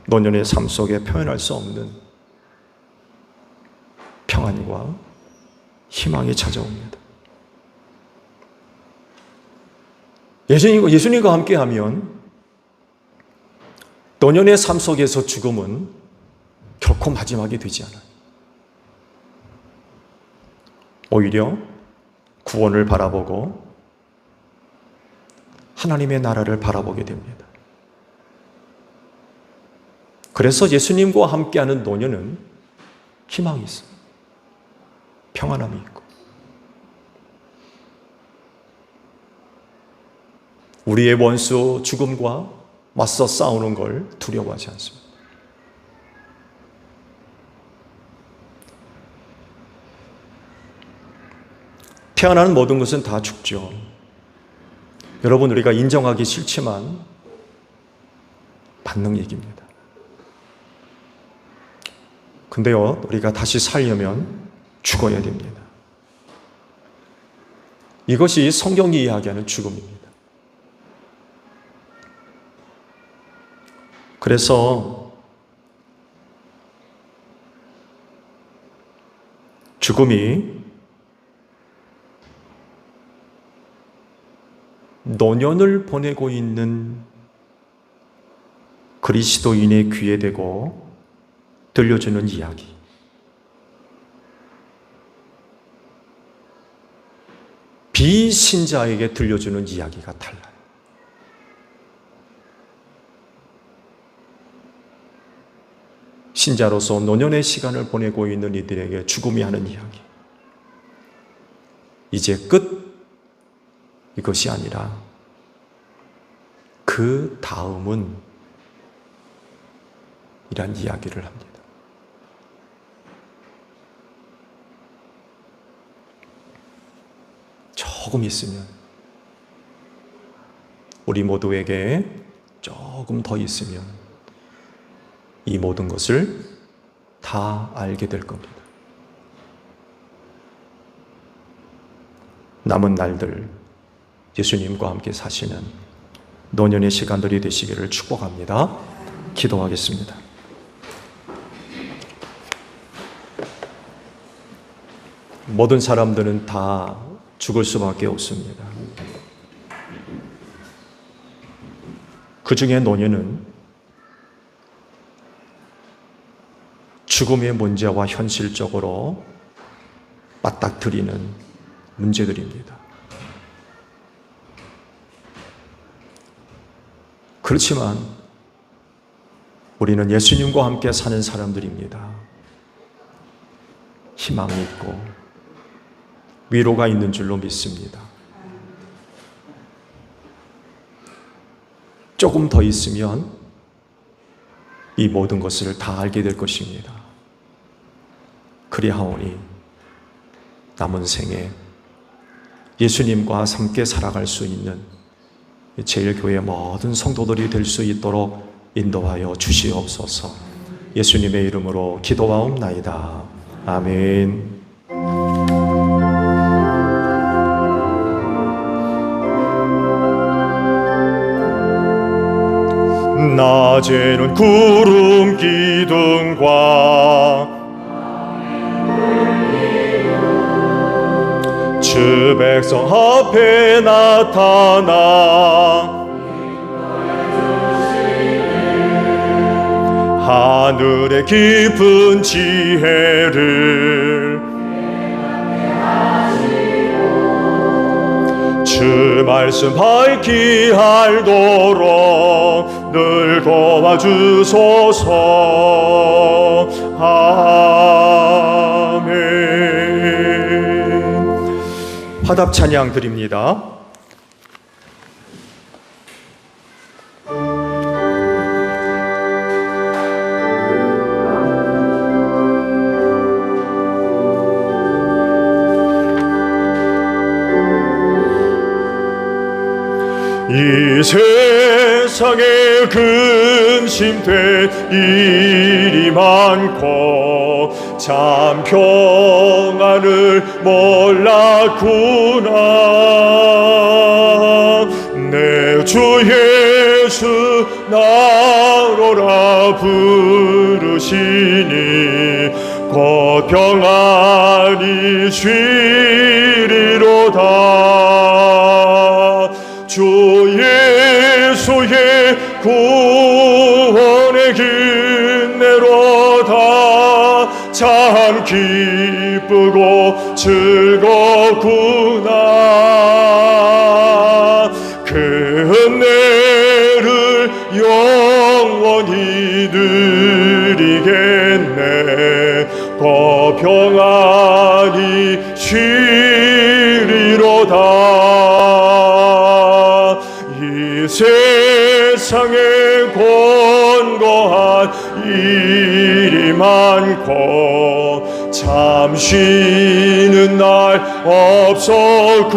노년의 삶 속에 표현할 수 없는 평안과 희망이 찾아옵니다. 예수님과 함께하면 노년의 삶 속에서 죽음은 결코 마지막이 되지 않아요. 오히려 구원을 바라보고 하나님의 나라를 바라보게 됩니다. 그래서 예수님과 함께하는 노년은 희망이 있어요. 평안함이 있고. 우리의 원수 죽음과 맞서 싸우는 걸 두려워하지 않습니다. 태어나는 모든 것은 다 죽죠. 여러분, 우리가 인정하기 싫지만 맞는 얘기입니다. 근데요, 우리가 다시 살려면 죽어야 됩니다. 이것이 성경이 이야기하는 죽음입니다. 그래서 죽음이 노년을 보내고 있는 그리스도인의 귀에 대고 들려주는 이야기. 비신자에게 들려주는 이야기가 달라요. 신자로서 노년의 시간을 보내고 있는 이들에게 죽음이 하는 이야기. 이제 끝. 이것이 아니라 그 다음은 이란 이야기를 합니다. 조금 있으면, 우리 모두에게 조금 더 있으면 이 모든 것을 다 알게 될 겁니다. 남은 날들 예수님과 함께 사시는 노년의 시간들이 되시기를 축복합니다. 기도하겠습니다. 모든 사람들은 다 죽을 수밖에 없습니다. 그 중에 노년은 죽음의 문제와 현실적으로 맞닥뜨리는 문제들입니다. 그렇지만 우리는 예수님과 함께 사는 사람들입니다. 희망이 있고 위로가 있는 줄로 믿습니다. 조금 더 있으면 이 모든 것을 다 알게 될 것입니다. 그리하오니 남은 생에 예수님과 함께 살아갈 수 있는 제일교회 모든 성도들이 될 수 있도록 인도하여 주시옵소서. 예수님의 이름으로 기도하옵나이다. 아멘. 낮에는 구름 기둥과 주 백성 앞에 나타나 하늘의 깊은 지혜를 주 말씀 밝히 알도록 늘 도와주소서. 아멘. 화답 찬양 드립니다. 이 세상에 근심된 일이 많고 참 평안을 몰랐구나. 내 주 예수 나로라 부르시니 곧 평안히 쉬리로다. 주 예수의 구원의 은혜로다. 참 기쁘고 즐겁구나. 그 은혜를 영원히 누리겠네. 더 평안히 쉬리로다. 이 세상에 권고한 일이 많고 참 쉬는 날 없었구나.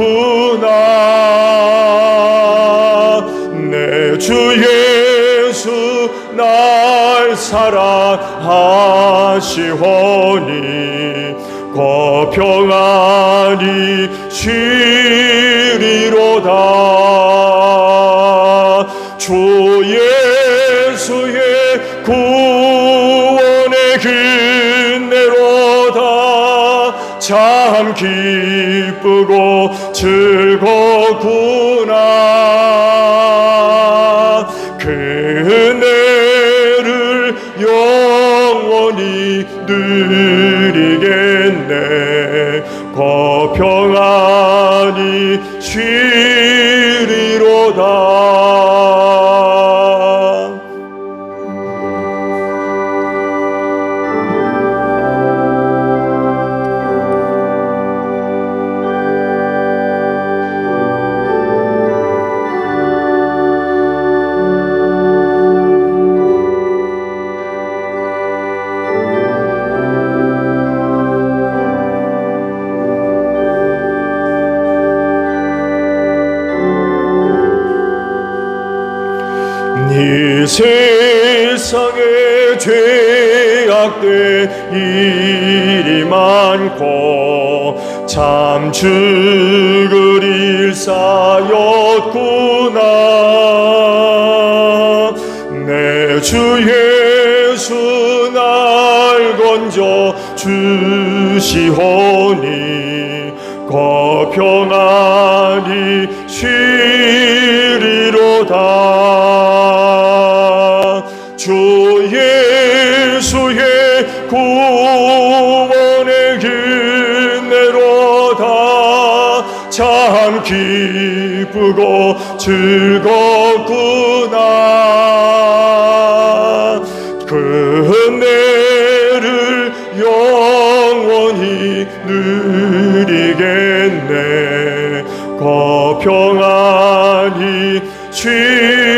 내 주 예수 날 사랑하시오니 곧 평안히 쉬리로다. 주 예수의 구원의 은혜로다. 참 기쁘고 즐겁구나. 그 은혜를 영원히 누리겠네. 곧 평안히 쉬리로다. 이 세상에 죄악된 일이 많고 참 죽을 일사였구나. 내 주 예수 날 건져 주시오니 곧 평안히 쉬리로다. 주 예수의 구원의 은혜로다. 참 기쁘고 즐겁구나. 그 은혜를 영원히 누리겠네. 곧 평안히 쉬리로다.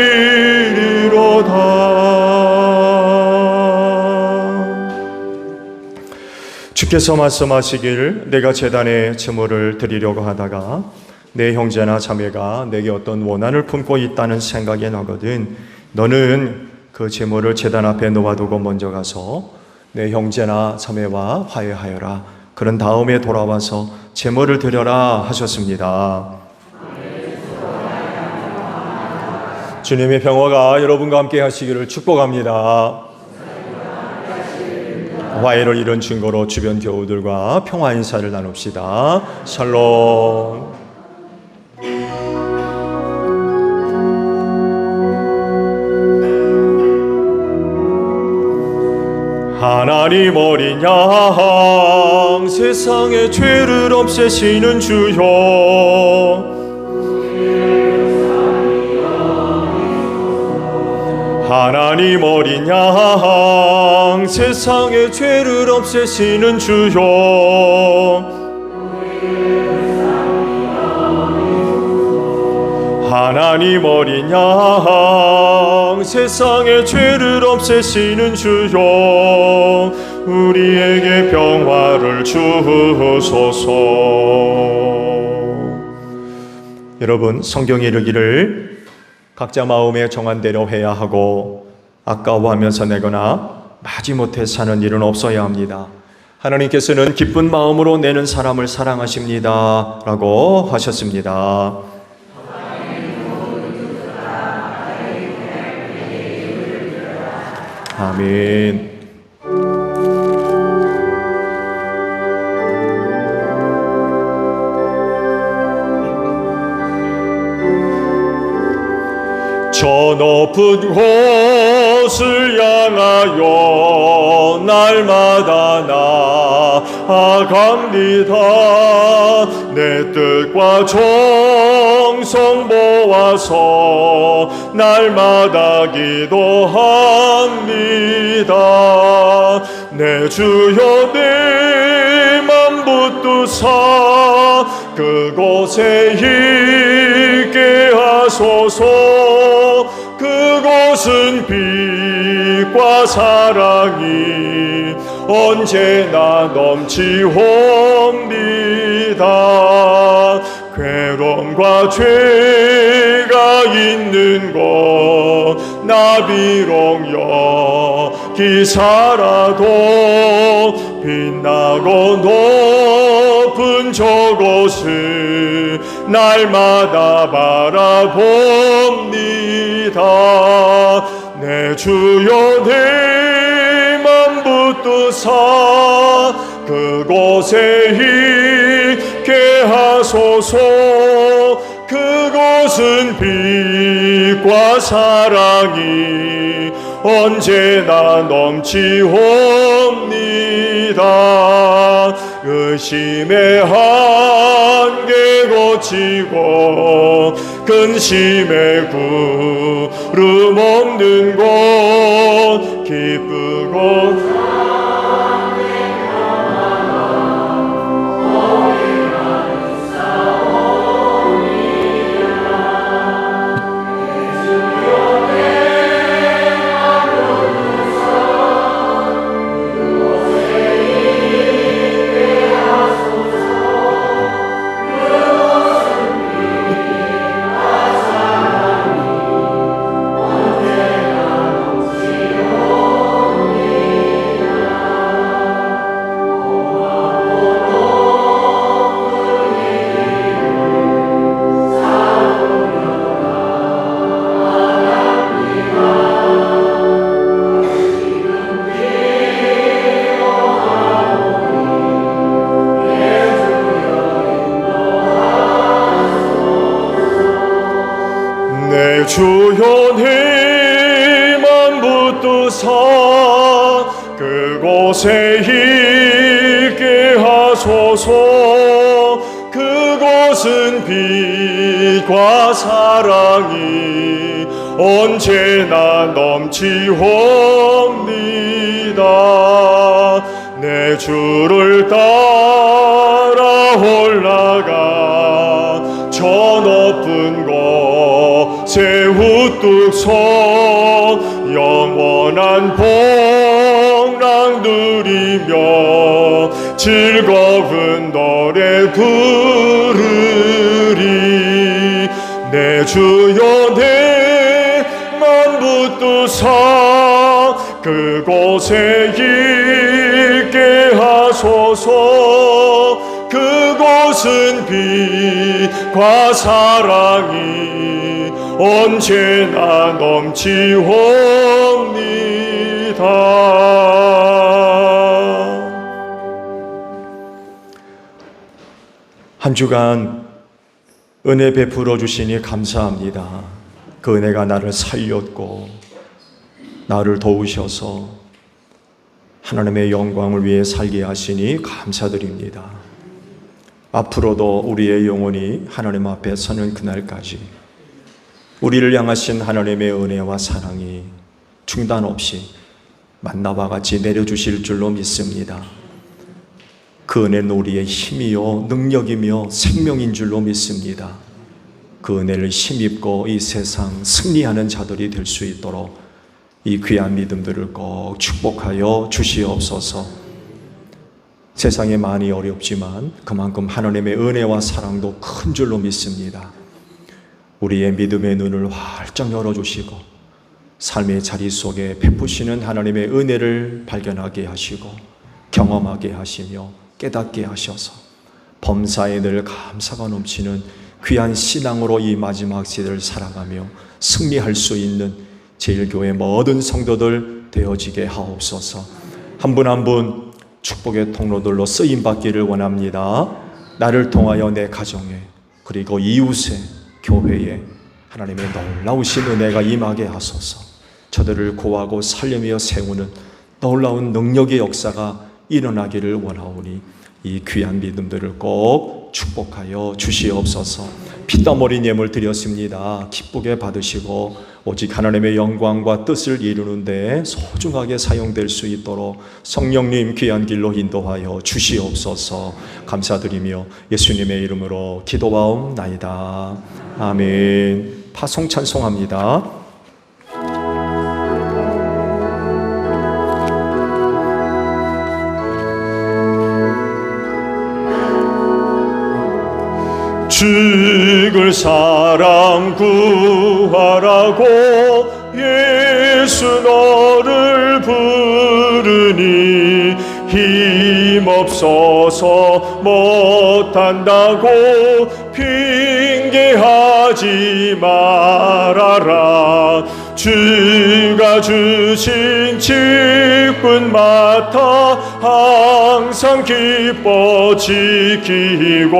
주께서 말씀하시길 내가 제단에 제물을 드리려고 하다가 내 형제나 자매가 내게 어떤 원한을 품고 있다는 생각이 나거든 너는 그 제물을 제단 앞에 놓아두고 먼저 가서 내 형제나 자매와 화해하여라. 그런 다음에 돌아와서 제물을 드려라 하셨습니다. 주님의 평화가 여러분과 함께 하시기를 축복합니다. 화해를 이룬 증거로 주변 교우들과 평화 인사를 나눕시다. 샬롬. 하나님 어린 양 세상의 죄를 없애시는 주여, 하나님 어린 양 세상의 죄를 없애시는 주여, 하나님 어린 양 세상의 죄를 없애시는 주여, 우리에게 평화를 주소서. 여러분, 성경에 이르기를 각자 마음에 정한 대로 해야 하고 아까워하면서 내거나 마지못해 사는 일은 없어야 합니다. 하나님께서는 기쁜 마음으로 내는 사람을 사랑하십니다 라고 하셨습니다. 아멘. 저 높은 곳을 향하여 날마다 나아갑니다. 내 뜻과 정성 모아서 날마다 기도합니다. 내 주여 내 맘 붙드사 그곳에 있게 하소서. 그곳은 빛과 사랑이 언제나 넘치옵니다. 괴로움과 죄가 있는 곳 나 비록 여기 살아도 빛나고 높은 저곳을 날마다 바라봅니다. 내 주여 내 맘 붙드사 그곳에 있게 하소서. 그곳은 빛과 사랑이 언제나 넘치옵니다. 의심의 한계 고치고 근심의 구름 없는 곳 기쁘고 내 주여 내 맘 붙드사 그곳에 있게 하소서. 그곳은 빛과 사랑이 언제나 넘치옵니다. 내 주를 따라 올라가 저 높은 곳에 우뚝 서 영원한 복락 누리며 즐거운 노래 부르리. 내 주여 내 맘 붙드사 그곳에 있게 하소서. 그곳은 빛과 사랑이 언제나 넘치옵니다. 한 주간 은혜 베풀어 주시니 감사합니다. 그 은혜가 나를 살렸고 나를 도우셔서 하나님의 영광을 위해 살게 하시니 감사드립니다. 앞으로도 우리의 영혼이 하나님 앞에 서는 그날까지 우리를 향하신 하나님의 은혜와 사랑이 중단 없이 만나와 같이 내려주실 줄로 믿습니다. 그 은혜는 우리의 힘이요 능력이며 생명인 줄로 믿습니다. 그 은혜를 힘입고 이 세상 승리하는 자들이 될 수 있도록 이 귀한 믿음들을 꼭 축복하여 주시옵소서. 세상에 많이 어렵지만 그만큼 하나님의 은혜와 사랑도 큰 줄로 믿습니다. 우리의 믿음의 눈을 활짝 열어주시고 삶의 자리 속에 베푸시는 하나님의 은혜를 발견하게 하시고 경험하게 하시며 깨닫게 하셔서 범사에 늘 감사가 넘치는 귀한 신앙으로 이 마지막 시대를 살아가며 승리할 수 있는 제일교회 모든 성도들 되어지게 하옵소서. 한 분 한 분 축복의 통로들로 쓰임 받기를 원합니다. 나를 통하여 내 가정에, 그리고 이웃에, 교회에 하나님의 놀라우신 은혜가 임하게 하소서. 저들을 구하고 살리며 세우는 놀라운 능력의 역사가 일어나기를 원하오니 이 귀한 믿음들을 꼭 축복하여 주시옵소서. 피땀 어린 예물 드렸습니다. 기쁘게 받으시고 오직 하나님의 영광과 뜻을 이루는데 소중하게 사용될 수 있도록 성령님 귀한 길로 인도하여 주시옵소서. 감사드리며 예수님의 이름으로 기도하옵나이다. 아멘. 파송 찬송합니다. 죽을 사람 구하라고 예수 너를 부르니 힘없어서 못한다고 핑계하지 말아라. 주가 주신 직분 맡아 항상 기뻐 지키고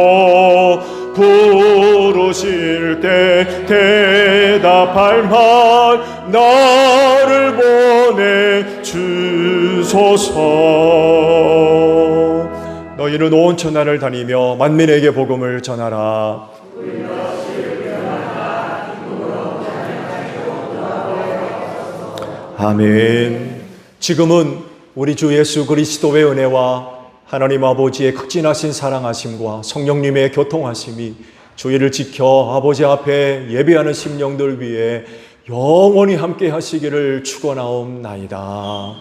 부르실 때 대답할 말 나를 보내 주소서. 너희는 온 천하를 다니며 만민에게 복음을 전하라. 아멘. 지금은 우리 주 예수 그리스도의 은혜와 하나님 아버지의 극진하신 사랑하심과 성령님의 교통하심이 주의를 지켜 아버지 앞에 예배하는 심령들 위해 영원히 함께 하시기를 축원하옵나이다.